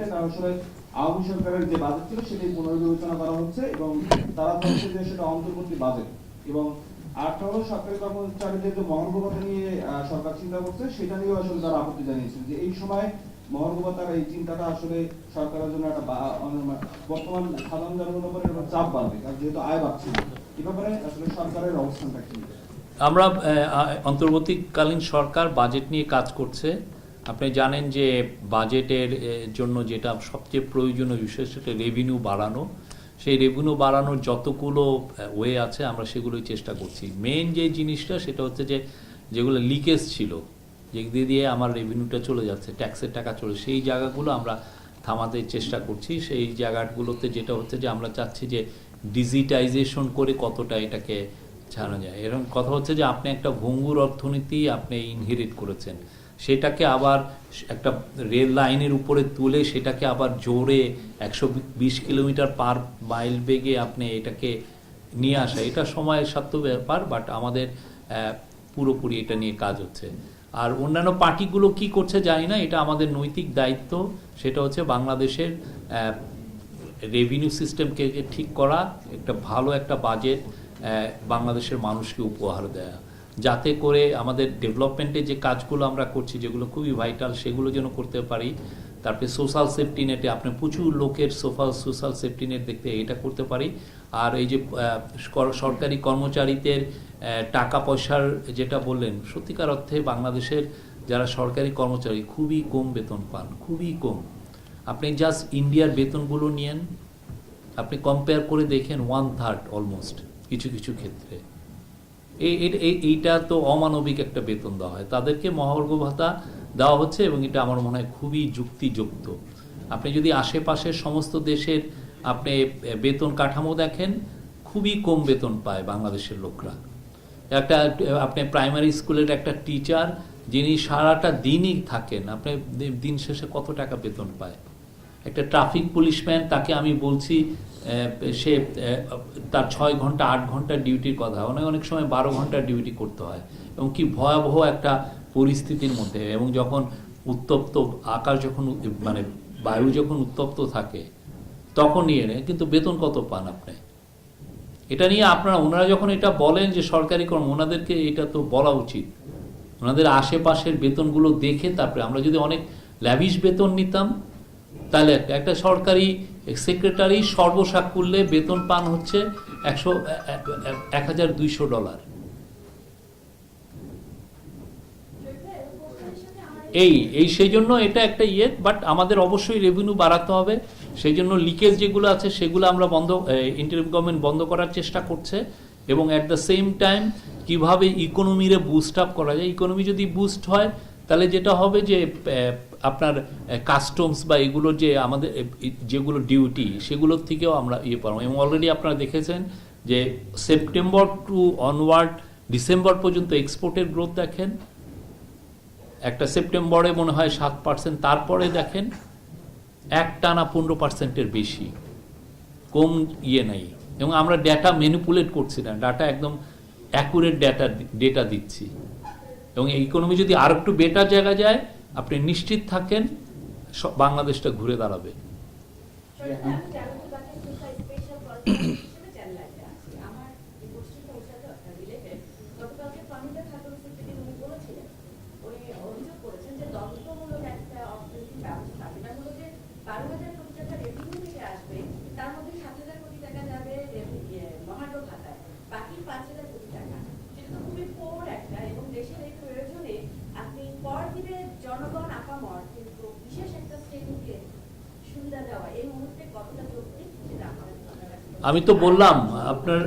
রাখতে, কারণ আসলে আওয়ামী সরকারের যে বাজেট ছিল সেটাই পুনর্বিবেচনা করা হচ্ছে এবং তারা বলছে যে সেটা অন্তর্বর্তী বাজেট। এবং আরেকটা হলো সরকারি কর্মচারীদের যে মহার্ঘ ভাতা নিয়ে সরকার চিন্তা করছে, সেটা নিয়েও আসলে তারা আপত্তি জানিয়েছেন যে এই সময় মহার্ঘ ভাতার এই চিন্তাটা আসলে সরকারের জন্য একটা বর্তমান সাধারণ জনগণের উপর একটা চাপ বাড়বে, কারণ যেহেতু আয় বাড়ছে। এ ব্যাপারে আসলে সরকারের অবস্থানটা কি? আমরা অন্তর্বর্তীকালীন সরকার বাজেট নিয়ে কাজ করছে। আপনি জানেন যে বাজেটের জন্য যেটা সবচেয়ে প্রয়োজনীয় বিষয় সেটা রেভিনিউ বাড়ানো। সেই রেভিনিউ বাড়ানোর যতগুলো ওয়ে আছে আমরা সেগুলোই চেষ্টা করছি। মেইন যে জিনিসটা সেটা হচ্ছে যে যেগুলো লিকেজ ছিল, যেদিকে দিয়ে আমার রেভিনিউটা চলে যাচ্ছে, ট্যাক্সের টাকা চলে, সেই জায়গাগুলো আমরা থামাতে চেষ্টা করছি। সেই জায়গাগুলোতে যেটা হচ্ছে যে আমরা চাচ্ছি যে ডিজিটাইজেশন করে কতটা এটাকে ছাড়ানো যায়। এরকম কথা হচ্ছে যে আপনি একটা ভঙ্গুর অর্থনীতি আপনি ইনহেরিট করেছেন, সেটাকে আবার একটা রেল লাইনের উপরে তুলে সেটাকে আবার জোরে 120 কিলোমিটার পার মাইল বেগে আপনি এটাকে নিয়ে আসা, এটা সময়ের সাধ্য ব্যাপার, বাট আমাদের পুরোপুরি এটা নিয়ে কাজ হচ্ছে। আর অন্যান্য পার্টিগুলো কি করছে জানি না, এটা আমাদের নৈতিক দায়িত্ব। সেটা হচ্ছে বাংলাদেশের রেভিনিউ সিস্টেমকে ঠিক করা, একটা ভালো একটা বাজেট বাংলাদেশের মানুষকে উপহার দেয়া, যাতে করে আমাদের ডেভেলপমেন্টে যে কাজগুলো আমরা করছি যেগুলো খুবই ভাইটাল সেগুলো যেন করতে পারি। তারপরে সোশ্যাল সেফটি নেটে আপনি প্রচুর লোকের সোশ্যাল সেফটি নেট দেখতে এটা করতে পারি। আর এই যে সরকারি কর্মচারীদের টাকা পয়সার যেটা বললেন, সত্যিকার অর্থে বাংলাদেশের যারা সরকারি কর্মচারী খুবই কম বেতন পান, খুবই কম। আপনি জাস্ট ইন্ডিয়ার বেতনগুলো নিয়েন, আপনি কম্পেয়ার করে দেখেন 1/3 অলমোস্ট কিছু কিছু ক্ষেত্রে। এইটা তো অমানবিক একটা বেতন দেওয়া হয়, তাদেরকে মহার্ঘ ভাতা দেওয়া হচ্ছে এবং এটা আমার মনে হয় খুবই যুক্তিযুক্ত। আপনি যদি আশেপাশের সমস্ত দেশের আপনি বেতন কাঠামো দেখেন, খুবই কম বেতন পায় বাংলাদেশের লোকরা। একটা আপনি প্রাইমারি স্কুলের একটা টিচার যিনি সারাটা দিনই থাকেন, আপনি দিন শেষে কত টাকা বেতন পায়? একটা ট্রাফিক পুলিশম্যান, তাকে আমি বলছি সে তার 6 ঘন্টা 8 ঘন্টা ডিউটির কথা, অনেক সময় 12 ঘন্টা ডিউটি করতে হয়, এবং কি ভয়াবহ একটা পরিস্থিতির মধ্যে। এবং যখন উত্তপ্ত আকাশ, যখন মানে বায়ু যখন উত্তপ্ত থাকে তখন নিয়ে নেয়, কিন্তু বেতন কত পান আপনি? এটা নিয়ে ওনারা যখন এটা বলেন যে সরকারি কর্ম, ওনাদেরকে এটা তো বলা উচিত, ওনাদের আশেপাশের বেতনগুলো দেখে। তারপরে আমরা যদি অনেক ল্যাভিশ বেতন নিতাম, তাহলে একটা সরকারি সেক্রেটারি সর্বসাকুল্যে বেতন পান হচ্ছে $1,200। সেই জন্য এটা একটা বাট আমাদের অবশ্যই রেভিনিউ বাড়াতে হবে। সেই জন্য লিকেজ যেগুলো আছে সেগুলো আমরা ইন্টারিম গভর্নমেন্ট বন্ধ করার চেষ্টা করছে, এবং অ্যাট দ্য সেম টাইম কিভাবে ইকোনমিরে বুস্ট আপ করা যায়। ইকোনমি যদি বুস্ট হয় তাহলে যেটা হবে যে আপনার কাস্টমস বা এগুলো যে আমাদের যেগুলো ডিউটি সেগুলোর থেকেও আমরা পাবো। এবং অলরেডি আপনারা দেখেছেন যে সেপ্টেম্বর টু অনওয়ার্ড ডিসেম্বর পর্যন্ত এক্সপোর্টের গ্রোথ দেখেন, একটা সেপ্টেম্বরে মনে হয় 7%, তারপরে দেখেন একটানা 15%-এর বেশি, কম নাই। এবং আমরা ডেটা ম্যানিপুলেট করছি না, ডাটা একদম অ্যাকুরেট ডেটা দিচ্ছি। এবং এই ইকোনমি যদি আর একটু বেটার জায়গা যায়, আপনি নিশ্চিত থাকেন বাংলাদেশটা ঘুরে দাঁড়াবে। আমি তো বললাম আপনার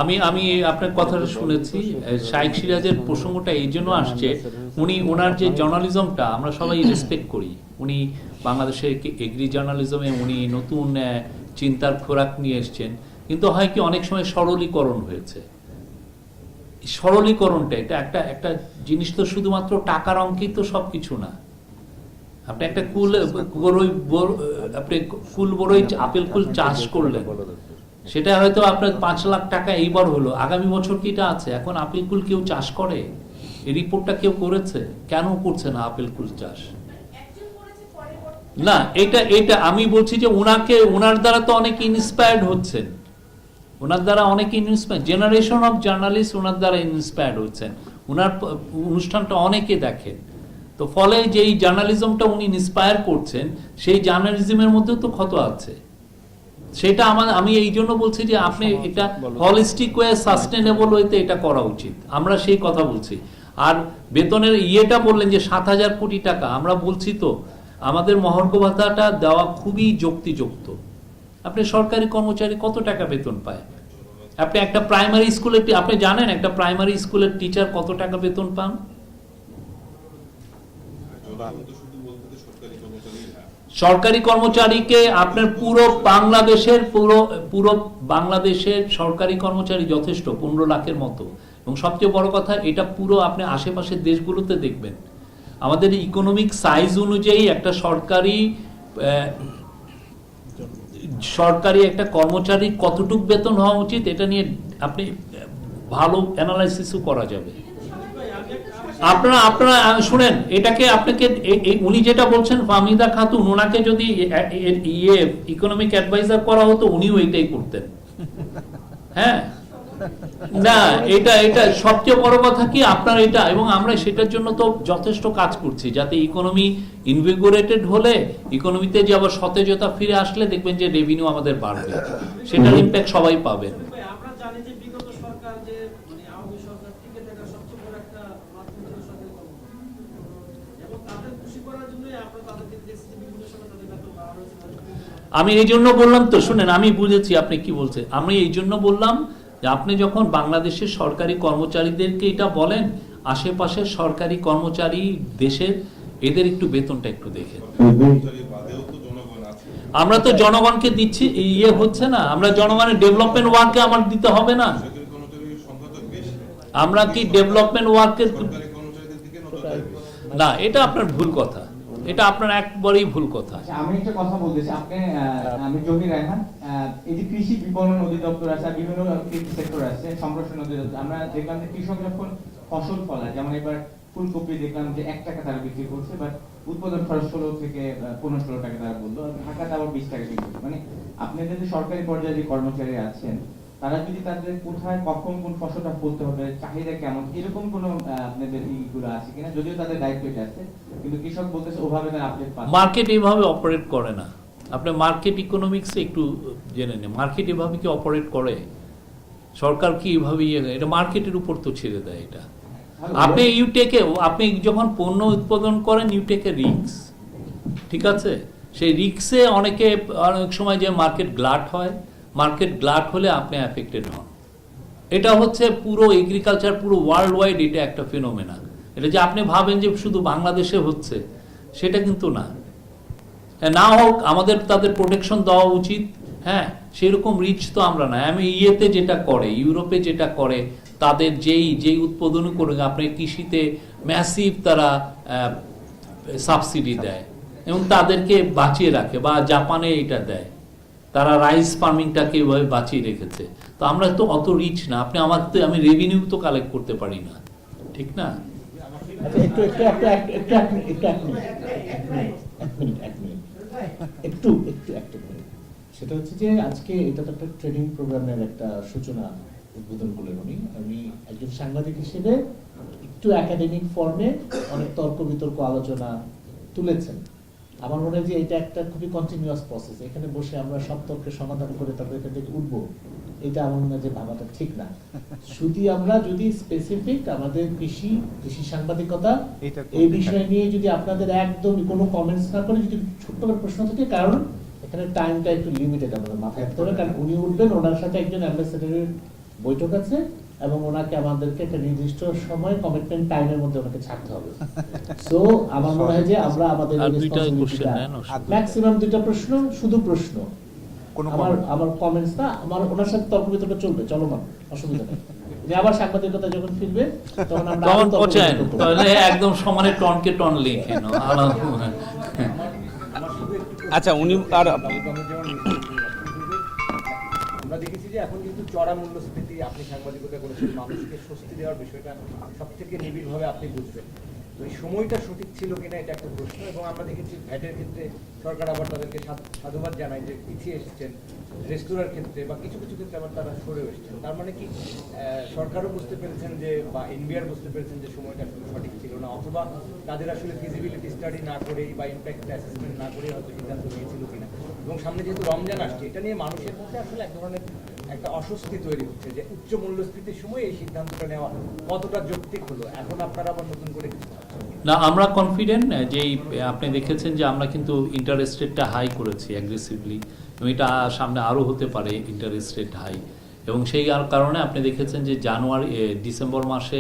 আমি আমি আপনার কথাটা শুনেছি। শাইখ সিরাজের প্রসঙ্গটা এই জন্য আসছে, উনি ওনার যে জার্নালিজমটা আমরা সবাই রেসপেক্ট করি, উনি বাংলাদেশের এগ্রি জার্নালিজমে উনি নতুন চিন্তার খোরাক নিয়ে এসছেন, কিন্তু হয় কি অনেক সময় সরলীকরণ হয়েছে। সরলীকরণটা এটা একটা একটা জিনিস, তো শুধুমাত্র টাকার অঙ্কেই তো সবকিছু না। আপনি একটা কুল বড়ই আপেল কুল চাষ করলেন, সেটা হয়তো আপনার 5 লাখ টাকা এইবার হলো, আগামী বছর কি এটা আছে? এখন আপেল কুল কেউ চাষ করে? এই রিপোর্টটা কেউ করেছে? কেন করছে না আপেল কুল চাষ? না, এটা আমি বলছি যে ওনার দ্বারা তো অনেকে ইন্সপায়ার্ড হচ্ছেন, ওনার দ্বারা অনেকে ইন্সপায়ার্ড, জেনারেশন অফ জার্নালিস্ট ওনার দ্বারা ইন্সপায়ার্ড হচ্ছেন, ওনার অনুষ্ঠানটা অনেকে দেখেন। তো ফলে যেই জার্নালিজমটা উনি ইন্সপায়ার করছেন, সেই জার্নালিজমের মধ্যেও তো ক্ষত আছে। সেটা আমি এই জন্য বলছি যে আপনি এটা হলিস্টিক ওয়ে, সাস্টেনেবল ওয়েতে এটা করা উচিত, আমরা সেই কথা বলছি। আর বেতনের ইয়েটা বললেন যে 7,000 কোটি টাকা, আমরা বলছি তো আমাদের মহার্ঘ ভাতাটা দেওয়া খুবই যুক্তিযুক্ত। আপনি সরকারি কর্মচারী কত টাকা বেতন পায়? আপনি একটা প্রাইমারি স্কুলের, আপনি জানেন একটা প্রাইমারি স্কুলের টিচার কত টাকা বেতন পান? সরকারি কর্মচারীকে আপনার পুরো বাংলাদেশের সরকারি কর্মচারী যথেষ্ট, 15 লাখের মতো। এবং সবচেয়ে বড় কথা, এটা পুরো আপনি আশেপাশের দেশগুলোতে দেখবেন, আমাদের ইকোনমিক সাইজ অনুযায়ী একটা সরকারি একটা কর্মচারী কতটুক বেতন হওয়া উচিত, এটা নিয়ে আপনি ভালো অ্যানালাইসিসও করা যাবে। আপনারা শুনেন, এটাকে আপনাকে উনি যেটা বলছেন ফাহমিদা খাতুন, ওনাকে যদি ইকোনমিক অ্যাডভাইজার করা হতো উনিও এইটাই করতেন। হ্যাঁ, না এটা সবচেয়ে বড় কথা কি আপনার এটা, এবং আমরা সেটার জন্য তো যথেষ্ট কাজ করছি, যাতে ইকোনমি ইনভিগোরেটেড হলে, ইকোনমিতে যে আবার সতেজতা ফিরে আসলে দেখবেন যে রেভিনিউ আমাদের বাড়বে, সেটার ইম্প্যাক্ট সবাই পাবেন। আমরা জানি যে বিগত সরকার যে মানে আওয়ামী সরকার টিকে থাকার সবচেয়ে বড় একটা মাধ্যম ছিল সরকারি কর্মচারী, এবং তাদের খুশি করার জন্যই আমরা তাদেরকে দেখছি যে বিভিন্ন সময় তাদের বেতন বাড়ানো হয়েছে। আমি এই জন্য বললাম তো, শুনেন আমি বুঝেছি আপনি কি বলছেন। আমি এই জন্য বললাম যে আপনি যখন বাংলাদেশের সরকারি কর্মচারীদেরকে এটা বলেন, আশেপাশের সরকারি কর্মচারী দেশের, এদের একটু বেতনটা একটু দেখেন। আমরা তো জনগণকে দিচ্ছি, ইয়ে হচ্ছে না, আমরা জনগণের ডেভেলপমেন্ট ওয়ার্কে আমার দিতে হবে না? আমরা কি ডেভেলপমেন্ট ওয়ার্কের না, এটা আপনার ভুল কথা, এটা আপনার একবারেই ভুল কথা। আমি একটা কথা বলতেছি, আমি জহির রায়হান। এই যে কৃষি বিপণন অধিদপ্তর আছে, বিভিন্ন সেক্টর আছে, সম্প্রসারণ অধিদপ্তর, আমরা দেখলাম যে কৃষক যখন ফসল ফলায়, যেমন এবার ফুলকপি দেখলাম যে 1 টাকা তারা বিক্রি করছে, বাট উৎপাদন খরচ 16 থেকে 15-16 টাকা তারা বললো, ঢাকাতে আবার 20 টাকা বিক্রি করছে। মানে আপনাদের যে সরকারি পর্যায়ে যে কর্মচারী আছেন, তারা যদি তাদের কোথায় কখন কোন ফসলটা ফলতে হবে, চাহিদা কেমন, এরকম কোন আপনাদের ইগুলো আছে কিনা? যদিও তাদের দায়িত্ব এটা আছে, কিন্তু কৃষক বলতেছে ওভাবে তারা আপডেট পাচ্ছে। মার্কেট এইভাবে অপারেট করে না। আপনি মার্কেট ইকোনমিক্স একটু জেনে নেন, মার্কেট এভাবে কি অপারেট করে? সরকার কি এভাবে এটা মার্কেটের উপর তো ছেড়ে দেয়। এটা আপনি যখন পণ্য উৎপাদন করেন, ইউ টেক এ রিস্ক, ঠিক আছে? সেই রিস্কে অনেক সময় যে মার্কেট গ্লাট হয়, মার্কেট গ্লাট হলে আপনি অ্যাফেক্টেড হন। এটা হচ্ছে পুরো এগ্রিকালচার, পুরো ওয়ার্ল্ড ওয়াইড এটা একটা ফিনোমেনা। এটা যে আপনি ভাবেন যে শুধু বাংলাদেশে হচ্ছে, সেটা কিন্তু না। না হোক, আমাদের তাদের প্রোটেকশন দেওয়া উচিত। হ্যাঁ, সেরকম রিচ তো আমরা না। আমি যেটা করে, ইউরোপে যেটা করে, তাদের যেই উৎপাদন করে আপনি কৃষিতে ম্যাসিভ তারা সাবসিডি দেয় এবং তাদেরকে বাঁচিয়ে রাখে, বা জাপানে এটা দেয়, তারা রাইস ফার্মিংটাকে এভাবে বাঁচিয়ে রেখেছে। তো আমরা তো অত রিচ না। আমি রেভিনিউ তো কালেক্ট করতে পারি না, ঠিক না? সেটা হচ্ছে যে আজকে এটা তো একটা ট্রেনিং প্রোগ্রামের একটা সূচনা, উদ্বোধন করলেন উনি। আমি একজন সাংবাদিক হিসেবে একটু একাডেমিক ফর্মে অনেক তর্ক বিতর্ক আলোচনা তুলেছেন। আমার মনে হয় যে এটা একটা খুবই কন্টিনিউয়াস প্রসেস। এখানে বসে আমরা সব তর্কের সমাধান করে তারপরে এখান থেকে উঠবো, এটা আমার মনে হয় যে ভাবাটা ঠিক না। শুধু আমরা যদি স্পেসিফিক আমাদের কৃষি সাংবাদিকতা এই বিষয় নিয়ে যদি আপনাদের একদম কোনো কমেন্টস না করে যদি ছোট্ট করে প্রশ্ন থাকে, কারণ এখানে টাইমটা একটু লিমিটেড আমাদের মাথায় রাখতে হবে, কারণ উনি উঠবেন, ওনার সাথে একজন অ্যাম্বাসেডরের বৈঠক আছে এবং ওনাকে আমাদেরকে একটা নির্দিষ্ট সময় কমিটমেন্ট টাইমের মধ্যে ওনাকে ছাড়তে হবে। সো আমার মনে হয় যে আমরা আমাদের আর দুইটা কোশ্চেন নেন ম্যাক্সিমাম 2টা প্রশ্ন, শুধু প্রশ্ন, আমার কমেন্টস না, আমার ওনার সাথে তর্ক বিতর্ক চলবে, চলমান, অসুবিধা নেই। যে আবার সাংবাদিকতা যখন ফিরবে তখন আমরা তখন পৌঁছান, তাহলে একদম সমানে টনকে টন লিখে নাও। আচ্ছা, উনি আর আমরা দেখেছি যে এখন কিন্তু চড়া মূল্যস্ফীতি, আপনি সাংবাদিকতা করেছেন, মানুষকে স্বস্তি দেওয়ার বিষয়টা সব থেকে নিবিড়ভাবে আপনি বুঝবেন। তো এই সময়টা সঠিক ছিল কিনা এটা একটা প্রশ্ন। এবং আমরা দেখেছি ভ্যাটের ক্ষেত্রে সরকার আবার তাদেরকে সাধুবাদ জানায় যে পিছিয়ে এসেছেন, রেস্তোরাঁর ক্ষেত্রে বা কিছু কিছু ক্ষেত্রে আবার তারা সরে এসেছেন। তার মানে কি সরকারও বুঝতে পেরেছেন যে, বা এনবিআর বুঝতে পেরেছেন যে সময়টা আসলে সঠিক ছিল না, অথবা তাদের আসলে ফিজিবিলিটি স্টাডি না করেই বা ইম্প্যাক্ট অ্যাসেসমেন্ট না করেই হয়তো সিদ্ধান্ত নিয়েছিল কিনা। এবং সামনে যেহেতু রমজান আসছে, এটা নিয়ে মানুষের মধ্যে আসলে এক ধরনের একটা অস্বস্তি তৈরি হচ্ছে যে উচ্চ মূল্যস্ফীতির সময় এই সিদ্ধান্তটা নেওয়া কতটা যৌক্তিক হলো। এখন আপনারা আবার নতুন করে কিছু ভাবছেন? না, আমরা কনফিডেন্ট যে আপনি দেখেছেন যে আমরা কিন্তু ইন্টারেস্ট রেটটা হাই করেছি অ্যাগ্রেসিভলি, এবং এটা সামনে আরও হতে পারে ইন্টারেস্ট রেট হাই। এবং সেই কারণে আপনি দেখেছেন যে ডিসেম্বর মাসে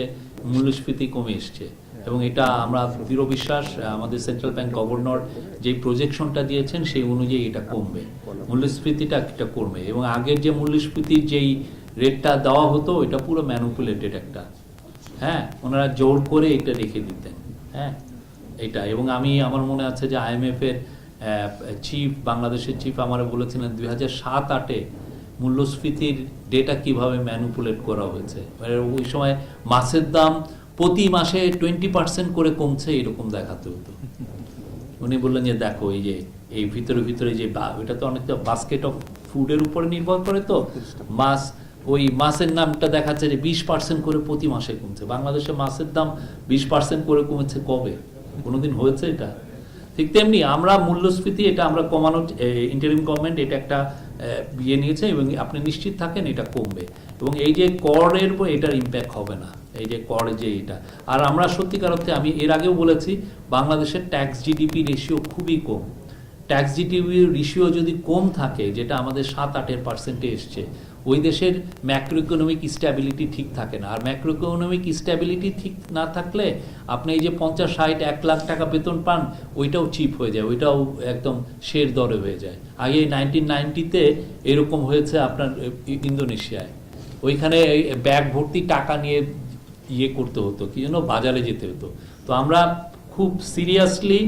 মূল্যস্ফীতি কমে এসছে, এবং এটা আমরা দৃঢ় বিশ্বাস, আমাদের সেন্ট্রাল ব্যাংক গভর্নর যে প্রজেকশনটা দিয়েছেন সেই অনুযায়ী এটা কমবে, মূল্যস্ফীতিটা এটা কমবে। এবং আগের যে মূল্যস্ফীতির যেই রেটটা দেওয়া হতো ওইটা পুরো ম্যানুপুলেটেড একটা, হ্যাঁ, ওনারা জোর করে এটা রেখে দিতেন, হ্যাঁ এটা। এবং আমার মনে আছে যে IMF এর চিফ, বাংলাদেশের চিফ আমার বলেছিলেন 2007-08 মূল্যস্ফীতির ডেটা কিভাবে ম্যানুপুলেট করা হয়েছে। ওই সময় মাছের দাম প্রতি মাসে 20% করে কমছে, এরকম দেখাতে হতো। উনি বললেন যে দেখো এই যে এই ভিতরে যে এটা তো অনেকটা বাস্কেট অফ ফুডের উপরে নির্ভর করে, তো মাছ, ওই মাছের নামটা দেখাচ্ছে যে 20% করে প্রতি মাসে কমছে। বাংলাদেশে মাছের দাম 20% করে কমেছে কবে? কোনোদিন হয়েছে এটা? ঠিক তেমনি আমরা মূল্যস্ফীতি এটা আমরা কমানোর, ইন্টারিম গভর্নমেন্ট এটা একটা নিয়েছে, এবং আপনি নিশ্চিত থাকেন এটা কমবে। এবং এই যে করের উপর এটার ইম্প্যাক্ট হবে না, এই যে কর যে এটা। আর আমরা সত্যিকার অর্থে, আমি এর আগেও বলেছি, বাংলাদেশের ট্যাক্স জিডিপি রেশিও খুবই কম। ট্যাক্স জিডিপি রেশিও যদি কম থাকে, যেটা আমাদের 7-8% এসছে, ওই দেশের ম্যাক্রো ইকোনমিক স্ট্যাবিলিটি ঠিক থাকে না। আর ম্যাক্রো ইকোনমিক স্ট্যাবিলিটি ঠিক না থাকলে আপনি এই যে 50-60-1 লাখ টাকা বেতন পান, ওইটাও চিপ হয়ে যায়, ওইটাও একদম শের দরে হয়ে যায়। আগে 1990-তে এরকম হয়েছে আপনার ইন্দোনেশিয়ায়, ওইখানে ব্যাগ ভর্তি টাকা নিয়ে করতে হতো, কি জন্য? বাজারে যেতে হতো। তো আমরা খুব seriously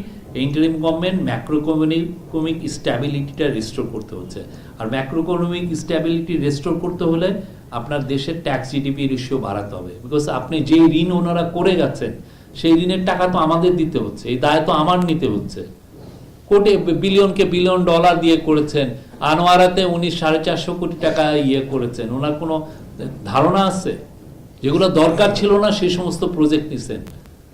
interim government macro economic স্ট্যাবিলিটিটা রেস্টোর করতে হচ্ছে। আর ম্যাক্রো ইকোনমিক স্ট্যাবিলিটি রেস্টোর করতে হলে আপনার দেশের ট্যাক্স জিডিপি রেশিও বাড়াতে হবে। বিকজ আপনি যেই ঋণ ওনারা করে গেছেন, সেই ঋণের টাকা তো আমাদের দিতে হচ্ছে, এই দায় তো আমার নিতে হচ্ছে। কোটি বিলিয়ন ডলার দিয়ে করেছেন, আনোয়ারাতে উনি 450 কোটি টাকা করেছেন। ওনার কোনো ধারণা আছে? যেগুলো দরকার ছিল না সেই সমস্ত প্রজেক্ট নিছেন,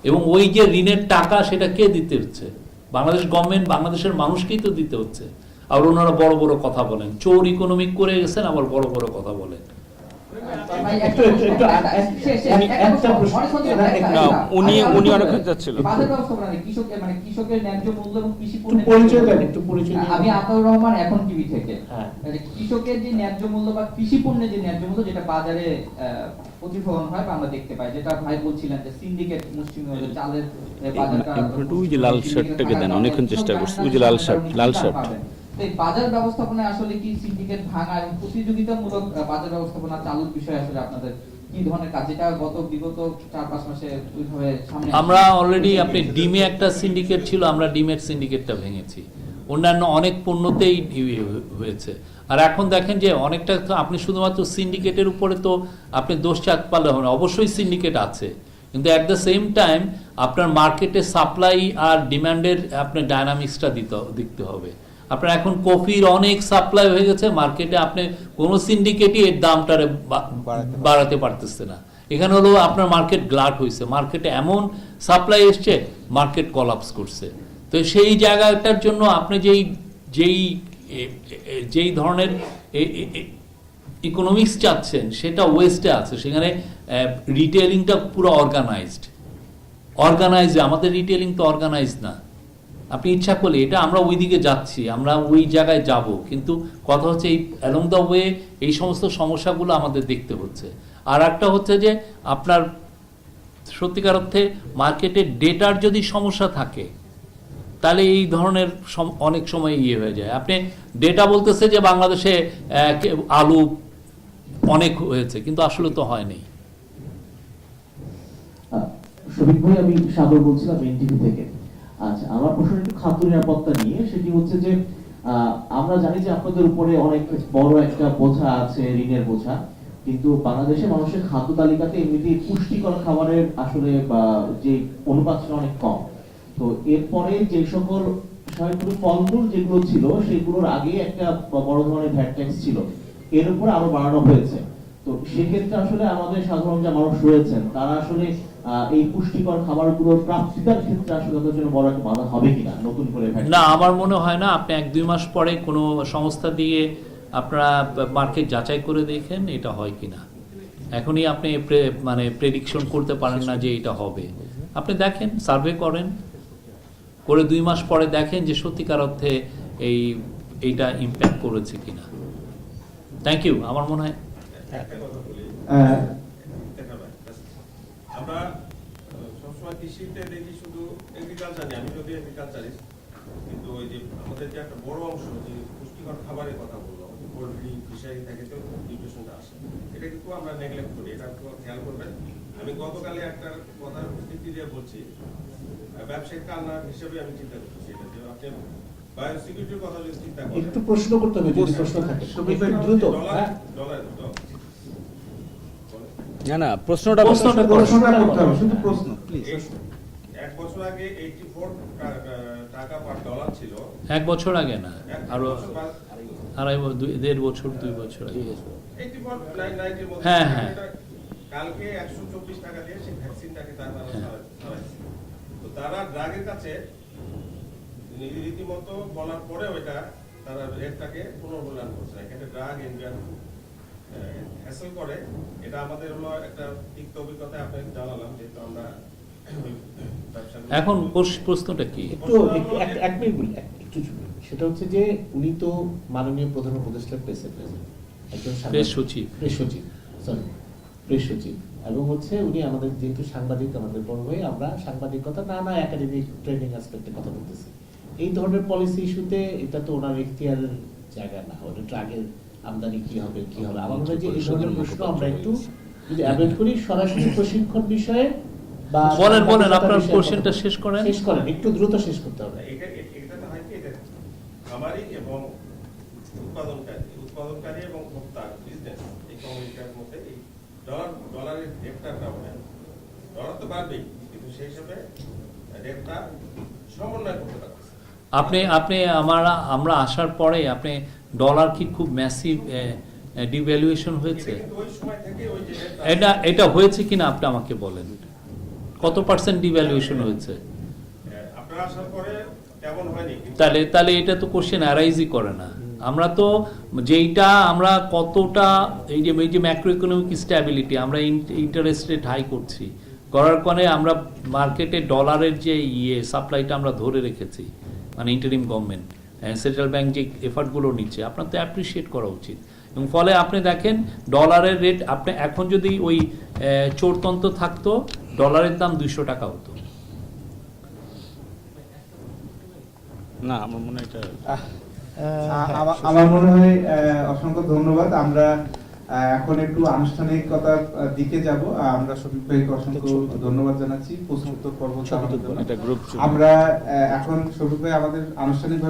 এবং ওই যে ঋণের টাকা সেটা কে দিতে হচ্ছে? বাংলাদেশ গভর্নমেন্ট, বাংলাদেশের মানুষকেই তো দিতে হচ্ছে। আর ওনারা বড় বড় কথা বলেন, চোর ইকোনমিক করে গেছেন, আবার বড় বড় কথা বলেন। উনি অনেক যাচ্ছিল। কৃষকের ন্যায্য মূল্য এবং কৃষি আমি আতাউর রহমান, এখন টিভি থেকে। কৃষকের যে ন্যায্য মূল্য বা কৃষি পণ্যের যে ন্যায্য মূল্য, যেটা বাজারে প্রতিফলন হয় বা আমরা দেখতে পাই, যেটা ভাই বলছিলেন যে সিন্ডিকেট মুসলিম চালের বাজারটা, ওই যে লাল শার্টটাকে দেন, অনেকক্ষণ চেষ্টা করছি, ওই যে লাল শার্ট। এই বাজার ব্যবস্থাপনায় আসলে কি সিন্ডিকেট ভাঙা এবং প্রতিযোগিতামূলক বাজার ব্যবস্থাপনা চালুর বিষয়ে আসলে আপনাদের কি ধরনের কাজ, যেটা বিগত 4-5 মাসে ওইভাবে সামনে? আমরা অলরেডি, আপনি ডিমে একটা সিন্ডিকেট ছিল, আমরা ডিমের সিন্ডিকেটটা ভেঙেছি। অন্যান্য অনেক পণ্যতেই হয়েছে। আর এখন দেখেন যে অনেকটা, আপনি শুধুমাত্র সিন্ডিকেটের উপরে তো আপনি দোষ চাপ পারলে হবে না, অবশ্যই সিন্ডিকেট আছে, কিন্তু অ্যাট দ্য সেম টাইম আপনার মার্কেটে সাপ্লাই আর ডিমান্ডের আপনার ডায়নামিক্সটা দেখতে হবে। আপনার এখন কফির অনেক সাপ্লাই হয়ে গেছে মার্কেটে, আপনি কোনো সিন্ডিকেটই এর দামটা বাড়াতে পারতেছে না। এখানে হলো আপনার মার্কেট গ্লাট হয়েছে, মার্কেটে এমন সাপ্লাই এসছে, মার্কেট কলাপস করছে। তো সেই জায়গাটার জন্য আপনি যেই ধরনের ইকোনমিক্স চাচ্ছেন সেটা ওয়েস্টে আছে। সেখানে রিটেলিংটা পুরো অর্গানাইজড, আমাদের রিটেলিং তো অর্গানাইজড না। আপনি ইচ্ছা করলে এটা আমরা ওই দিকে যাচ্ছি, আমরা ওই জায়গায় যাব, কিন্তু কথা হচ্ছে এই অ্যালং দ্য ওয়ে এই সমস্ত সমস্যাগুলো আমাদের দেখতে হচ্ছে। আর একটা হচ্ছে যে আপনার সত্যিকার অর্থে মার্কেটের ডেটার যদি সমস্যা থাকে তাহলে এই ধরনের অনেক সময় ইয়ে হয়ে যায়। আপনি ডেটা বলতেছে যে বাংলাদেশে আলু অনেক হয়েছে, কিন্তু আসলে তো হয়নি। শফিক ভাই, আমি সাগর বলছিলাম এনটিভি থেকে। আচ্ছা, আমার প্রশ্ন একটু খাদ্য নিরাপত্তা নিয়ে। সেটি হচ্ছে যে আমরা জানি যে আপনাদের উপরে অনেক বড় একটা বোঝা আছে, ঋণের বোঝা, কিন্তু বাংলাদেশে মানুষের খাদ্য তালিকাতে এমনিতেই পুষ্টিকর খাবারের আসলে যে অনুপাতটা অনেক কম। তো এরপরে যে সকল স্বাভাবিকভাবে ফলমূল যেগুলো ছিল সেগুলোর আগে একটা বড় ধরনের ভ্যাট ট্যাক্স ছিল, এর উপরে আরো বাড়ানো হয়েছে। তো সেক্ষেত্রে আসলে আমাদের সাধারণ যে মানুষ রয়েছেন তারা আসলে এই পুষ্টিকর খাবারগুলোর প্রাপ্তিতার ক্ষেত্রে আসলে তাদের জন্য বড় একটা বাধা হবে কিনা নতুন করে ভ্যাট? না, আমার মনে হয় না। আপনি 1-2 মাস পরে কোনো সংস্থা দিয়ে আপনারা মার্কেট যাচাই করে দেখেন এটা হয় কিনা। এখনই আপনি মানে প্রেডিকশন করতে পারেন না যে এটা হবে। আপনি দেখেন, সার্ভে করেন, করে 2 মাস পরে দেখেন যে সত্যিকার অর্থে এইটা ইম্প্যাক্ট করেছে কিনা। Thank you. আমার মনে হয় একটা কথা বলি, আমরা সবসময় কৃষিতে দেখি শুধু এগ্রিকালচার নিয়ে, আমি যদি এগ্রিকালচারিস্ট, কিন্তু ওই যে আমাদের যে একটা বড় অংশ যে পুষ্টিকর খাবারের কথা বললাম, পোলট্রি ফিশারি থেকে তো নিউট্রিশনটা আসে, এটা কিন্তু আমরা নেগলেক্ট করি, এটা একটু খেয়াল করবেন। আমি গতকালে একটা কথার ভিত্তি দিয়ে বলছি, ব্যবসায়িক কান্নার হিসেবে আমি চিন্তা করছি এটা, যে আপনি বায়োসিকিউরিটির কথা যদি চিন্তা করেন, একটু প্রশ্ন করতে হবে যদি প্রশ্ন থাকে, দ্রুত। হ্যাঁ, না প্রশ্নটা করতে হবে, শুধু প্রশ্ন প্লিজ। এক বছর আগে 84 টাকা পার ডলার ছিল। 1 বছর আগে না, আরো 1.5 বছর 2 বছর আগে। 84 90 মধ্যে। হ্যাঁ, হ্যাঁ। কালকে 124 টাকা দিয়ে সেই ভ্যাকসিনটাকে তারা চালাচ্ছে। তো তারা ড্রাগের কাছে রীতিমতো বলার পরে ওইটা তারা রেটটাকে পুনর্মূল্যায়ন করছে না। এখানে ড্রাগ ইন্ডিয়ান হ্যাসেল করে, এটা আমাদের হলো একটা তিক্ত অভিজ্ঞতা। আপনাকে জানালাম যেহেতু আমরা এখন প্রশ্নটা কি? একটু এক মিনিট বলি, একটু সেটা হচ্ছে যে উনি তো মাননীয় প্রধান উপদেষ্টার প্রেসে একজন প্রেস সচিব, প্রেস সচিব, এবং হচ্ছে উনি আমাদের যেহেতু সাংবাদিক, আমাদের বড় হয়ে আমরা সাংবাদিকতা নানা একাডেমিক ট্রেনিং অ্যাসপেক্টে কথা বলতেছি। এই ধরনের পলিসি ইস্যুতে এটা তো ওনার ইখতিয়ারের জায়গা না, ওটা ট্রাগের আমদানি কি হবে আমার মনে হয় যে এই ধরনের প্রশ্ন আমরা একটু যদি অ্যাভয়েড করি, সরাসরি প্রশিক্ষণ বিষয়ে বা বলেন আপনার কোশ্চেনটা শেষ করেন, একটু দ্রুত শেষ করতে হবে। এটা হয় কি, এটা খামারি এবং উৎপাদনকারী এবং ভোক্তা বিজনেস, এই কমিউনিটির মধ্যে এই ডলারের রেটটা হবে, ডলার তো বাড়বেই, কিন্তু সেই হিসাবে রেটটা সমন্বয় করতে পারছে। আপনি আমরা আসার পরে আপনি ডলার কি খুব ম্যাসিভ ডিভ্যালুয়েশন হয়েছে? এটা হয়েছে কিনা আপনি আমাকে বলেন, কত % ডিভ্যালুয়েশন হয়েছে? আপনারা আসার পরে তেমন হয়নি। তাহলে এটা তো কোশ্চেন অ্যারাইজই করে না। আমরা তো যেইটা আমরা কতটা এই যে ম্যাক্রো ইকোনমিক স্ট্যাবিলিটি, আমরা ইন্টারেস্ট রেট হাই করছি, করার পরে আমরা মার্কেটে ডলারের যে সাপ্লাইটা আমরা ধরে রেখেছি, মানে ইন্টারিম গভর্নমেন্ট, সেন্ট্রাল ব্যাংক যে এফার্টগুলো নিচ্ছে, আপনার তো অ্যাপ্রিসিয়েট করা উচিত। এবং ফলে আপনি দেখেন ডলারের রেট, আপনি এখন যদি ওই চোরতন্ত্র থাকতো, ডলারের দাম 200 টাকা হতো। না আমার মনে হয় এটা আমার মনে হয় অসংখ্য ধন্যবাদ। আমরা এখন একটু আনুষ্ঠানিকতার দিকে যাব। আমরা শফিক ভাইকে অসংখ্য ধন্যবাদ জানাচ্ছি প্রশ্নোত্তর পর্ব। এটা গ্রুপ আমরা এখন শফিক ভাই আমাদের আনুষ্ঠানিক